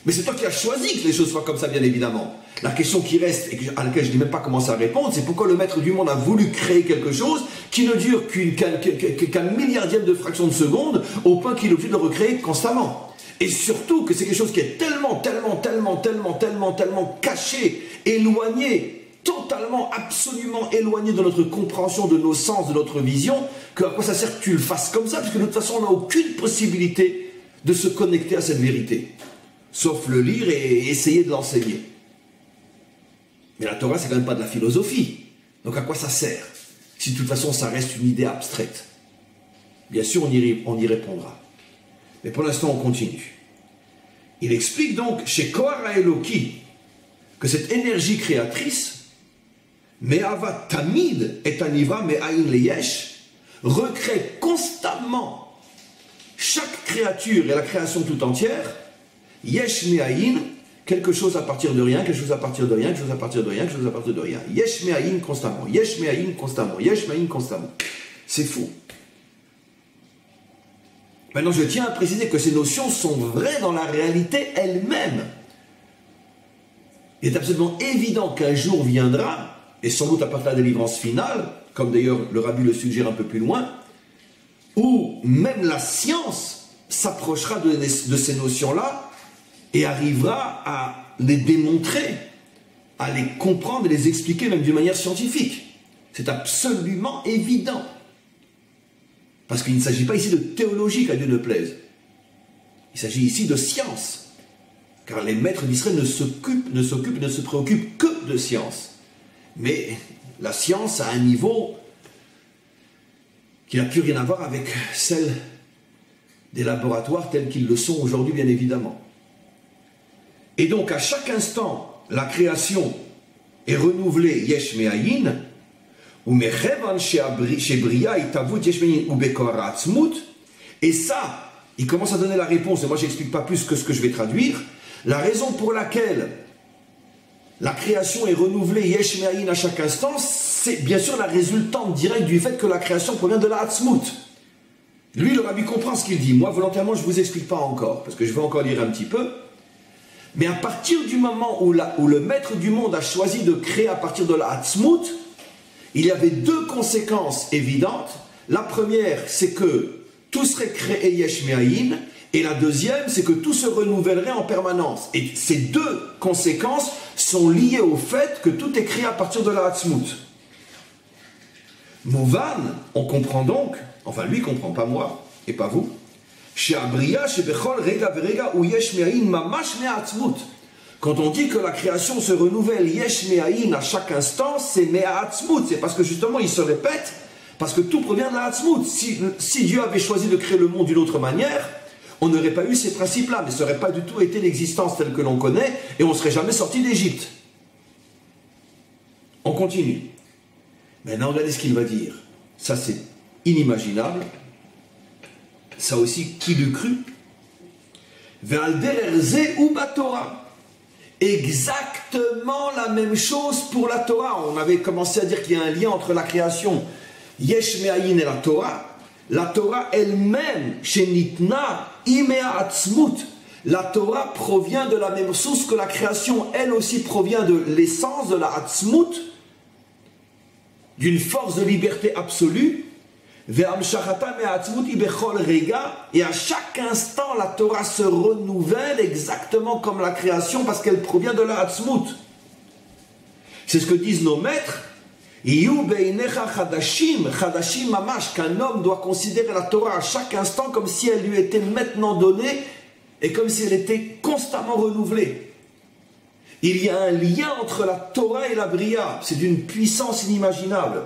Mais c'est toi qui as choisi que les choses soient comme ça, bien évidemment. La question qui reste, et à laquelle je ne dis même pas comment ça répondre, c'est pourquoi le maître du monde a voulu créer quelque chose qui ne dure qu'un milliardième de fraction de seconde, au point qu'il est obligé de le recréer constamment. Et surtout que c'est quelque chose qui est tellement caché, éloigné, totalement, absolument éloigné de notre compréhension, de nos sens, de notre vision, que à quoi ça sert que tu le fasses comme ça, parce que de toute façon on n'a aucune possibilité de se connecter à cette vérité. Sauf le lire et essayer de l'enseigner. Mais la Torah, c'est quand même pas de la philosophie. Donc à quoi ça sert? Si de toute façon ça reste une idée abstraite. Bien sûr, on y répondra. Mais pour l'instant, on continue. Il explique donc chez Kohara Eloki que cette énergie créatrice, Me'ava Tamid et Aniva Me'ain Leyesh, recrée constamment chaque créature et la création tout entière. Yesh me'ayin, quelque chose à partir de rien, quelque chose à partir de rien, quelque chose à partir de rien, quelque chose à partir de rien. Yesh me'ayin constamment, yesh me'ayin constamment, yesh me'ayin constamment. C'est fou. Maintenant, je tiens à préciser que ces notions sont vraies dans la réalité elle-même. Il est absolument évident qu'un jour viendra, et sans doute à partir de la délivrance finale, comme d'ailleurs le Rabbi le suggère un peu plus loin, où même la science s'approchera de ces notions-là, et arrivera à les démontrer, à les comprendre et les expliquer même d'une manière scientifique. C'est absolument évident. Parce qu'il ne s'agit pas ici de théologie, qu'à Dieu ne plaise. Il s'agit ici de science. Car les maîtres d'Israël ne se préoccupent que de science. Mais la science a un niveau qui n'a plus rien à voir avec celle des laboratoires tels qu'ils le sont aujourd'hui, bien évidemment. Et donc, à chaque instant, la création est renouvelée, yesh me'ayin, ou mechevan shebria itavut yesh me'ayin ou bekora atzmut. Et ça, il commence à donner la réponse, et moi je n'explique pas plus que ce que je vais traduire. La raison pour laquelle la création est renouvelée, yesh me'ayin, à chaque instant, c'est bien sûr la résultante directe du fait que la création provient de la atzmut. Lui, le Rabbi comprend ce qu'il dit. Moi, volontairement, je ne vous explique pas encore, parce que je vais encore lire un petit peu. Mais à partir du moment où le maître du monde a choisi de créer à partir de la Hatzmut, il y avait deux conséquences évidentes. La première, c'est que tout serait créé yesh me'ayin, et la deuxième, c'est que tout se renouvellerait en permanence. Et ces deux conséquences sont liées au fait que tout est créé à partir de la Hatzmut. Mouvan, on comprend donc, enfin lui comprend, pas moi, et pas vous, quand on dit que la création se renouvelle yesh me'ayin à chaque instant, c'est me'atzmut, c'est parce que justement il se répète, parce que tout provient de la atzmut. Si Dieu avait choisi de créer le monde d'une autre manière, on n'aurait pas eu ces principes-là, mais ça n'aurait pas du tout été l'existence telle que l'on connaît, et on ne serait jamais sorti d'Égypte. On continue. Maintenant, regardez ce qu'il va dire. Ça, c'est inimaginable. Ça aussi, qui le crut? ou Torah. Exactement la même chose pour la Torah. On avait commencé à dire qu'il y a un lien entre la création Yesh Me'ayin et la Torah. La Torah elle-même, chez Nitna, Imea Atzmut, la Torah provient de la même source que la création, elle aussi provient de l'essence de la Atzmut, d'une force de liberté absolue. Et à chaque instant, la Torah se renouvelle exactement comme la création parce qu'elle provient de la Atzmut. C'est ce que disent nos maîtres. Qu'un homme doit considérer la Torah à chaque instant comme si elle lui était maintenant donnée et comme si elle était constamment renouvelée. Il y a un lien entre la Torah et la Bria. C'est d'une puissance inimaginable.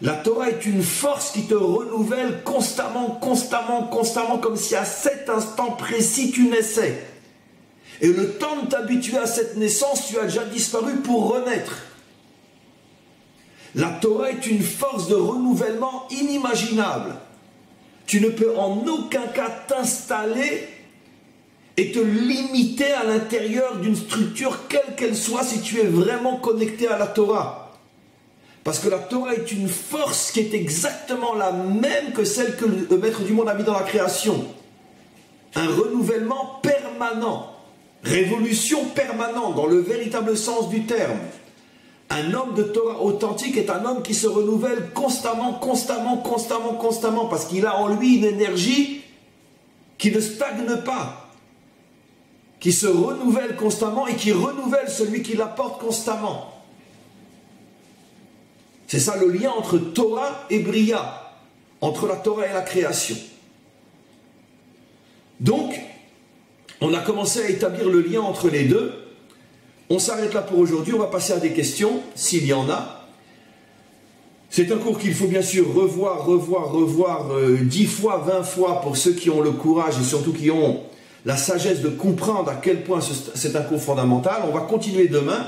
La Torah est une force qui te renouvelle constamment, comme si à cet instant précis tu naissais. Et le temps de t'habituer à cette naissance, tu as déjà disparu pour renaître. La Torah est une force de renouvellement inimaginable. Tu ne peux en aucun cas t'installer et te limiter à l'intérieur d'une structure quelle qu'elle soit si tu es vraiment connecté à la Torah. Parce que la Torah est une force qui est exactement la même que celle que le Maître du monde a mis dans la création. Un renouvellement permanent, révolution permanente dans le véritable sens du terme. Un homme de Torah authentique est un homme qui se renouvelle constamment, parce qu'il a en lui une énergie qui ne stagne pas, qui se renouvelle constamment et qui renouvelle celui qui l'apporte constamment. C'est ça le lien entre Torah et Bria, entre la Torah et la création. Donc, on a commencé à établir le lien entre les deux. On s'arrête là pour aujourd'hui, on va passer à des questions, s'il y en a. C'est un cours qu'il faut bien sûr revoir 10 fois, 20 fois pour ceux qui ont le courage et surtout qui ont la sagesse de comprendre à quel point c'est un cours fondamental. On va continuer demain.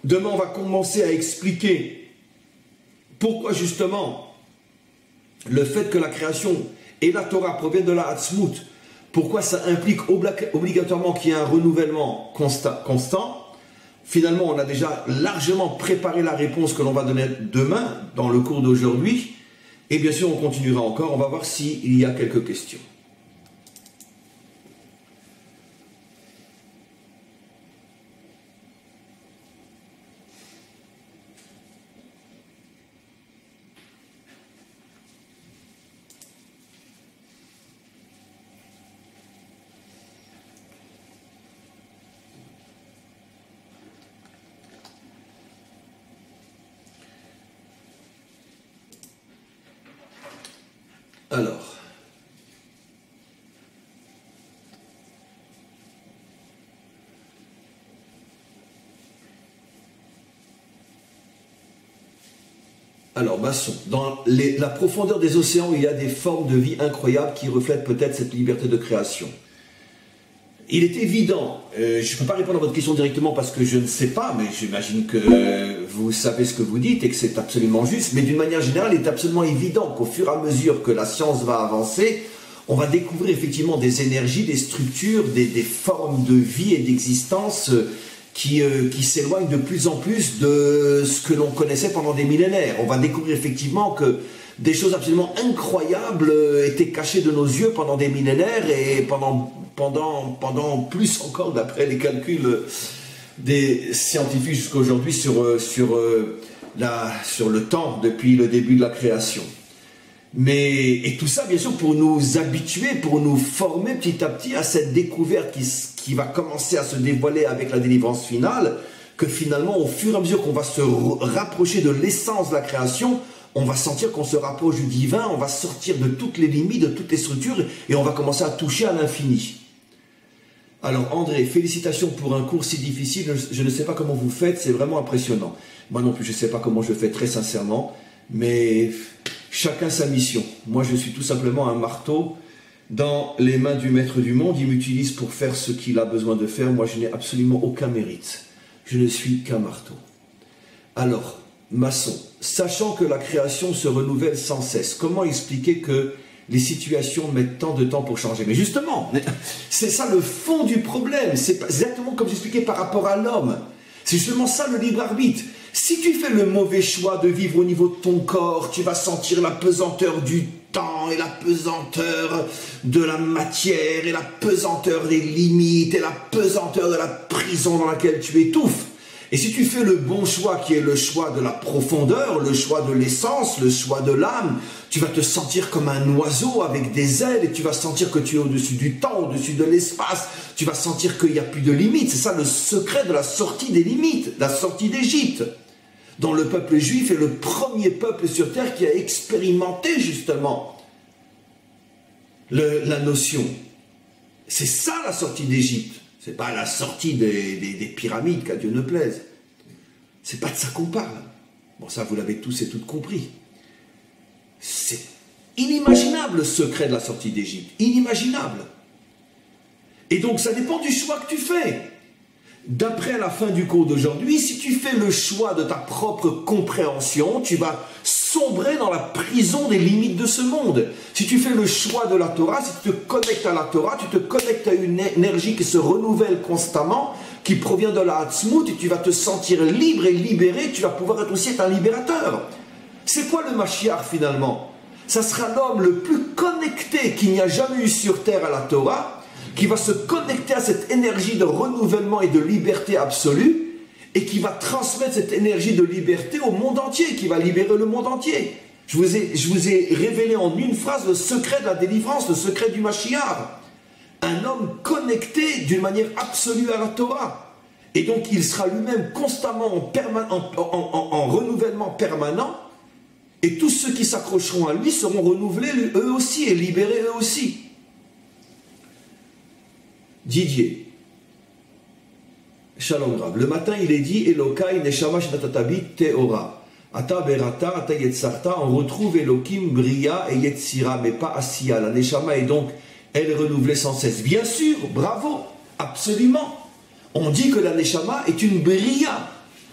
Demain, on va commencer à expliquer pourquoi justement le fait que la création et la Torah proviennent de la Atzmut, pourquoi ça implique obligatoirement qu'il y ait un renouvellement constant. Finalement, on a déjà largement préparé la réponse que l'on va donner demain dans le cours d'aujourd'hui. Et bien sûr, on continuera encore. On va voir s'il y a quelques questions. Alors, Masson, dans la profondeur des océans, il y a des formes de vie incroyables qui reflètent peut-être cette liberté de création. Il est évident, je ne peux pas répondre à votre question directement parce que je ne sais pas, mais j'imagine que vous savez ce que vous dites et que c'est absolument juste, mais d'une manière générale, il est absolument évident qu'au fur et à mesure que la science va avancer, on va découvrir effectivement des énergies, des structures, des formes de vie et d'existence qui s'éloignent de plus en plus de ce que l'on connaissait pendant des millénaires. On va découvrir effectivement que des choses absolument incroyables étaient cachées de nos yeux pendant des millénaires et pendant plus encore d'après les calculs des scientifiques jusqu'à aujourd'hui sur le temps depuis le début de la création. Et tout ça, bien sûr, pour nous habituer, pour nous former petit à petit à cette découverte qui va commencer à se dévoiler avec la délivrance finale, que finalement, au fur et à mesure qu'on va se rapprocher de l'essence de la création, on va sentir qu'on se rapproche du divin, on va sortir de toutes les limites, de toutes les structures, et on va commencer à toucher à l'infini. Alors André, félicitations pour un cours si difficile, je ne sais pas comment vous faites, c'est vraiment impressionnant. Moi non plus, je ne sais pas comment je fais très sincèrement, mais chacun sa mission. Moi, je suis tout simplement un marteau dans les mains du maître du monde. Il m'utilise pour faire ce qu'il a besoin de faire. Moi, je n'ai absolument aucun mérite. Je ne suis qu'un marteau. Alors, maçon, sachant que la création se renouvelle sans cesse, comment expliquer que les situations mettent tant de temps pour changer? Mais justement, c'est ça le fond du problème. C'est exactement comme j'expliquais par rapport à l'homme. C'est justement ça le libre arbitre. Si tu fais le mauvais choix de vivre au niveau de ton corps, tu vas sentir la pesanteur du temps et la pesanteur de la matière et la pesanteur des limites et la pesanteur de la prison dans laquelle tu étouffes. Et si tu fais le bon choix qui est le choix de la profondeur, le choix de l'essence, le choix de l'âme, tu vas te sentir comme un oiseau avec des ailes et tu vas sentir que tu es au-dessus du temps, au-dessus de l'espace. Tu vas sentir qu'il n'y a plus de limites. C'est ça le secret de la sortie des limites, la sortie d'Égypte, dont le peuple juif est le premier peuple sur terre qui a expérimenté justement la notion. C'est ça la sortie d'Égypte. C'est pas la sortie des pyramides, qu'à Dieu ne plaise. C'est pas de ça qu'on parle. Bon, ça, vous l'avez tous et toutes compris. C'est inimaginable le secret de la sortie d'Égypte. Inimaginable. Et donc, ça dépend du choix que tu fais. D'après la fin du cours d'aujourd'hui, si tu fais le choix de ta propre compréhension, tu vas sombrer dans la prison des limites de ce monde. Si tu fais le choix de la Torah, si tu te connectes à la Torah, tu te connectes à une énergie qui se renouvelle constamment, qui provient de la Hatzmout, et tu vas te sentir libre et libéré, tu vas pouvoir être aussi un libérateur. C'est quoi le Mashiach finalement? Ça sera l'homme le plus connecté qu'il n'y a jamais eu sur terre à la Torah, qui va se connecter à cette énergie de renouvellement et de liberté absolue, et qui va transmettre cette énergie de liberté au monde entier, qui va libérer le monde entier. Je vous ai révélé en une phrase le secret de la délivrance, le secret du Mashiach. Un homme connecté d'une manière absolue à la Torah. Et donc il sera lui-même constamment en renouvellement permanent, et tous ceux qui s'accrocheront à lui seront renouvelés eux aussi, et libérés eux aussi. Didier, Shalom Rav. Le matin, il est dit Elokai neshama shenatatabi teora. Ata berata, ata yetzarta. On retrouve Elokim, Bria et Yetzira, mais pas Asiya. La neshama est donc, elle est renouvelée sans cesse. Bien sûr, bravo, absolument. On dit que la neshama est une Bria.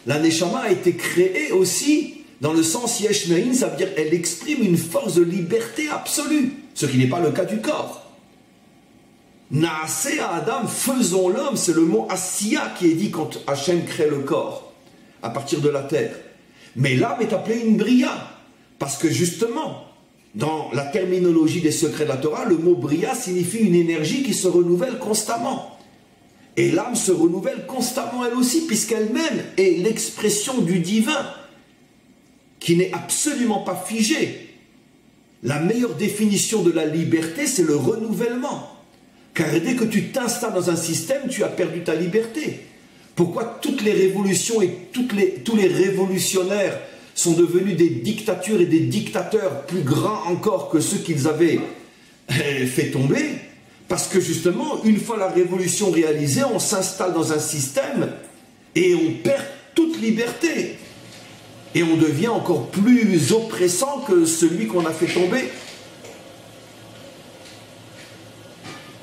La neshama a été créée aussi dans le sens yesh me'in, ça veut dire elle exprime une force de liberté absolue, ce qui n'est pas le cas du corps. Naaseh Adam, faisons l'homme, c'est le mot Asiya qui est dit quand Hachem crée le corps, à partir de la terre. Mais l'âme est appelée une Bria, parce que justement, dans la terminologie des secrets de la Torah, le mot Bria signifie une énergie qui se renouvelle constamment. Et l'âme se renouvelle constamment elle aussi, puisqu'elle-même est l'expression du divin, qui n'est absolument pas figée. La meilleure définition de la liberté, c'est le renouvellement. Car dès que tu t'installes dans un système, tu as perdu ta liberté. Pourquoi toutes les révolutions et tous les révolutionnaires sont devenus des dictatures et des dictateurs plus grands encore que ceux qu'ils avaient fait tomber? Parce que justement, une fois la révolution réalisée, on s'installe dans un système et on perd toute liberté. Et on devient encore plus oppressant que celui qu'on a fait tomber.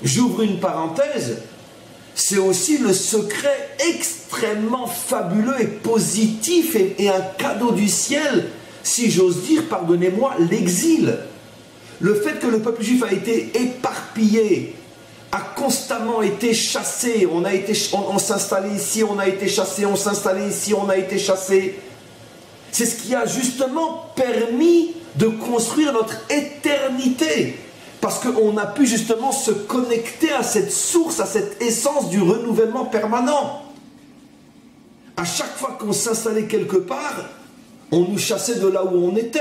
J'ouvre une parenthèse, c'est aussi le secret extrêmement fabuleux et positif et un cadeau du ciel, si j'ose dire, pardonnez-moi, l'exil. Le fait que le peuple juif a été éparpillé, a constamment été chassé, on s'installait ici, on a été chassé, on s'installait ici, on a été chassé. C'est ce qui a justement permis de construire notre éternité. Parce qu'on a pu justement se connecter à cette source, à cette essence du renouvellement permanent. À chaque fois qu'on s'installait quelque part, on nous chassait de là où on était.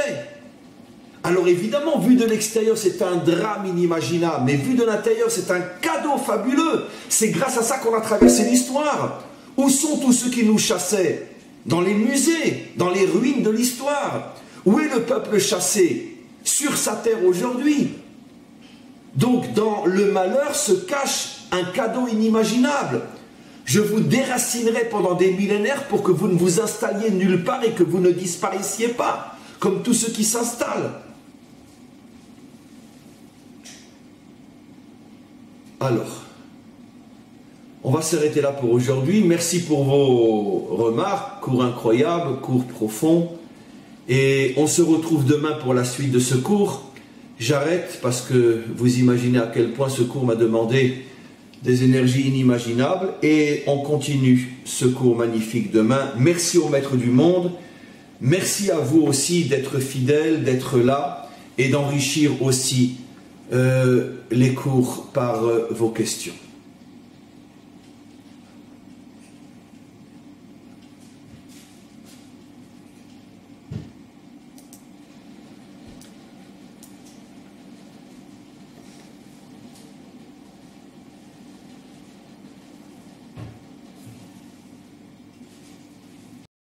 Alors évidemment, vu de l'extérieur, c'est un drame inimaginable, mais vu de l'intérieur, c'est un cadeau fabuleux. C'est grâce à ça qu'on a traversé l'histoire. Où sont tous ceux qui nous chassaient? Dans les musées, dans les ruines de l'histoire. Où est le peuple chassé? Sur sa terre aujourd'hui. Donc dans le malheur se cache un cadeau inimaginable. Je vous déracinerai pendant des millénaires pour que vous ne vous installiez nulle part et que vous ne disparaissiez pas, comme tous ceux qui s'installent. Alors, On va s'arrêter là pour aujourd'hui. Merci pour vos remarques, cours incroyable, cours profond. Et on se retrouve demain pour la suite de ce cours. J'arrête parce que vous imaginez à quel point ce cours m'a demandé des énergies inimaginables. Et on continue ce cours magnifique demain. Merci au Maître du Monde. Merci à vous aussi d'être fidèles, d'être là et d'enrichir aussi les cours par vos questions.